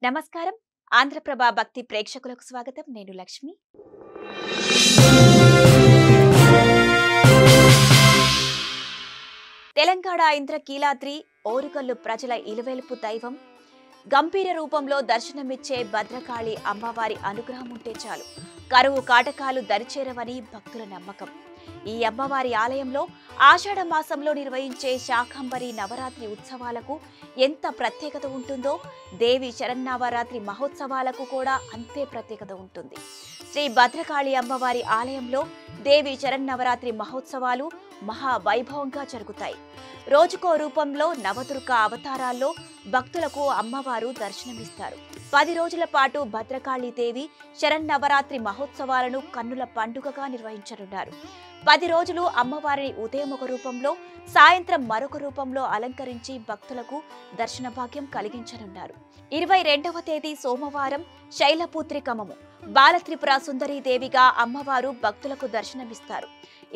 నమస్కారం. ఆంధ్రప్రభ భక్తి ప్రేక్షకులకు స్వాగతం. నేను లక్ష్మి. తెలంగాణ ఇంద్రకీలాద్రి ఓరుగల్లు ప్రజల ఇలవేల్పు దైవం. గంభీర రూపంలో దర్శనమిచ్చే భద్రకాళి అమ్మవారి అనుగ్రహం ఉంటే చాలు కరువు కాటకాలు దరిచేరవని భక్తుల నమ్మకం. ఈ అమ్మవారి ఆలయంలో ఆషాఢ మాసంలో నిర్వహించే శాకంబరి నవరాత్రి ఉత్సవాలకు ఎంత ప్రత్యేకత ఉంటుందో దేవి శరన్నవరాత్రి మహోత్సవాలకు కూడా అంతే ప్రత్యేకత ఉంటుంది. శ్రీ భద్రకాళి అమ్మవారి ఆలయంలో దేవి శరన్నవరాత్రి మహోత్సవాలు మహావైభవంగా జరుగుతాయి. రోజుకో రూపంలో నవదుర్గ అవతారాల్లో భక్తులకు అమ్మవారు దర్శనమిస్తారు. 10 రోజుల పాటు భద్రకాళి దేవి శరన్నవరాత్రి మహోత్సవాలను కన్నుల పండుగగా నిర్వహించనున్నారు. 10 రోజులు అమ్మవారిని ఉదయం ఒక రూపంలో, సాయంత్రం మరొక రూపంలో అలంకరించి భక్తులకు దర్శన భాగ్యం కలిగించనున్నారు. 22వ తేదీ సోమవారం శైలపుత్రికమము బాలత్రిపుర సుందరీదేవిగా అమ్మవారు భక్తులకు దర్శనమిస్తారు.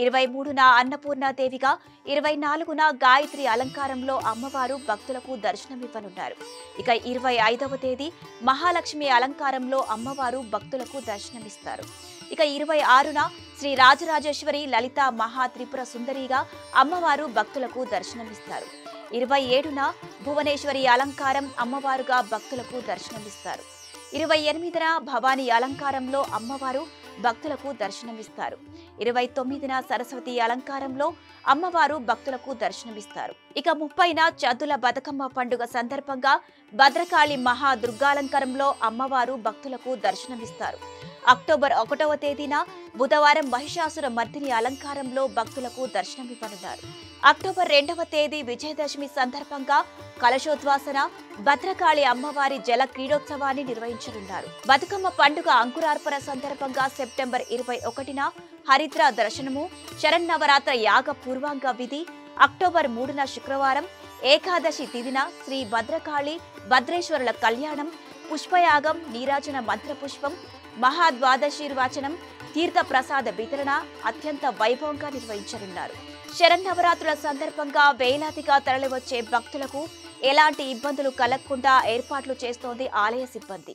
23న అన్నపూర్ణాదేవిగా, 24న గాయత్రి అలంకారంలో అమ్మవారు భక్తులకు దర్శనమివ్వనున్నారు. ఇక 25వ తేదీ మహాలక్ష్మి అలంకారంలో అమ్మవారు భక్తులకు దర్శనమిస్తారు. ఇక 26న శ్రీ రాజరాజేశ్వరి లలిత మహాత్రిపుర సుందరిగా అమ్మవారు భక్తులకు దర్శనమిస్తారు. 27న భువనేశ్వరి అలంకారం అమ్మవారుగా భక్తులకు దర్శనమిస్తారు. 28న భవానీ అలంకారంలో అమ్మవారు భక్తులకు దర్శనమిస్తారు. 29న సరస్వతి అలంకారంలో అమ్మవారు భక్తులకు దర్శనమిస్తారు. ఇక 30న చద్దుల బతుకమ్మ పండుగ సందర్భంగా భద్రకాళి మహా దుర్గాలంకారంలో అమ్మవారు భక్తులకు దర్శనమిస్తారు. అక్టోబర్ 1వ తేదీన బుధవారం మహిషాసుర మర్దిని అలంకారంలో భక్తులకు దర్శనమివ్వనున్నారు. అక్టోబర్ 2వ తేదీ విజయదశమి సందర్భంగా కలశోద్వాసన భద్రకాళి అమ్మవారి జల క్రీడోత్సవాన్ని నిర్వహించనున్నారు. బతుకమ్మ పండుగ అంకురార్పణ సందర్భంగా సెప్టెంబర్ 21న హరిద్ర దర్శనము, శరన్నవరాత్ర యాగ పూర్వాంగ విధి, అక్టోబర్ 3న శుక్రవారం ఏకాదశి తిథిన శ్రీ భద్రకాళి భద్రేశ్వరుల కళ్యాణం, పుష్పయాగం, నీరాజన మంత్రపుష్పం, మహాద్వాదశీర్వాచనం, తీర్థ ప్రసాద వితరణ అత్యంత వైభవంగా నిర్వహించనున్నారు. శరన్నవరాత్రుల సందర్భంగా వేలాదిగా తరలివచ్చే భక్తులకు ఎలాంటి ఇబ్బందులు కలగకుండా ఏర్పాట్లు చేస్తోంది ఆలయ సిబ్బంది.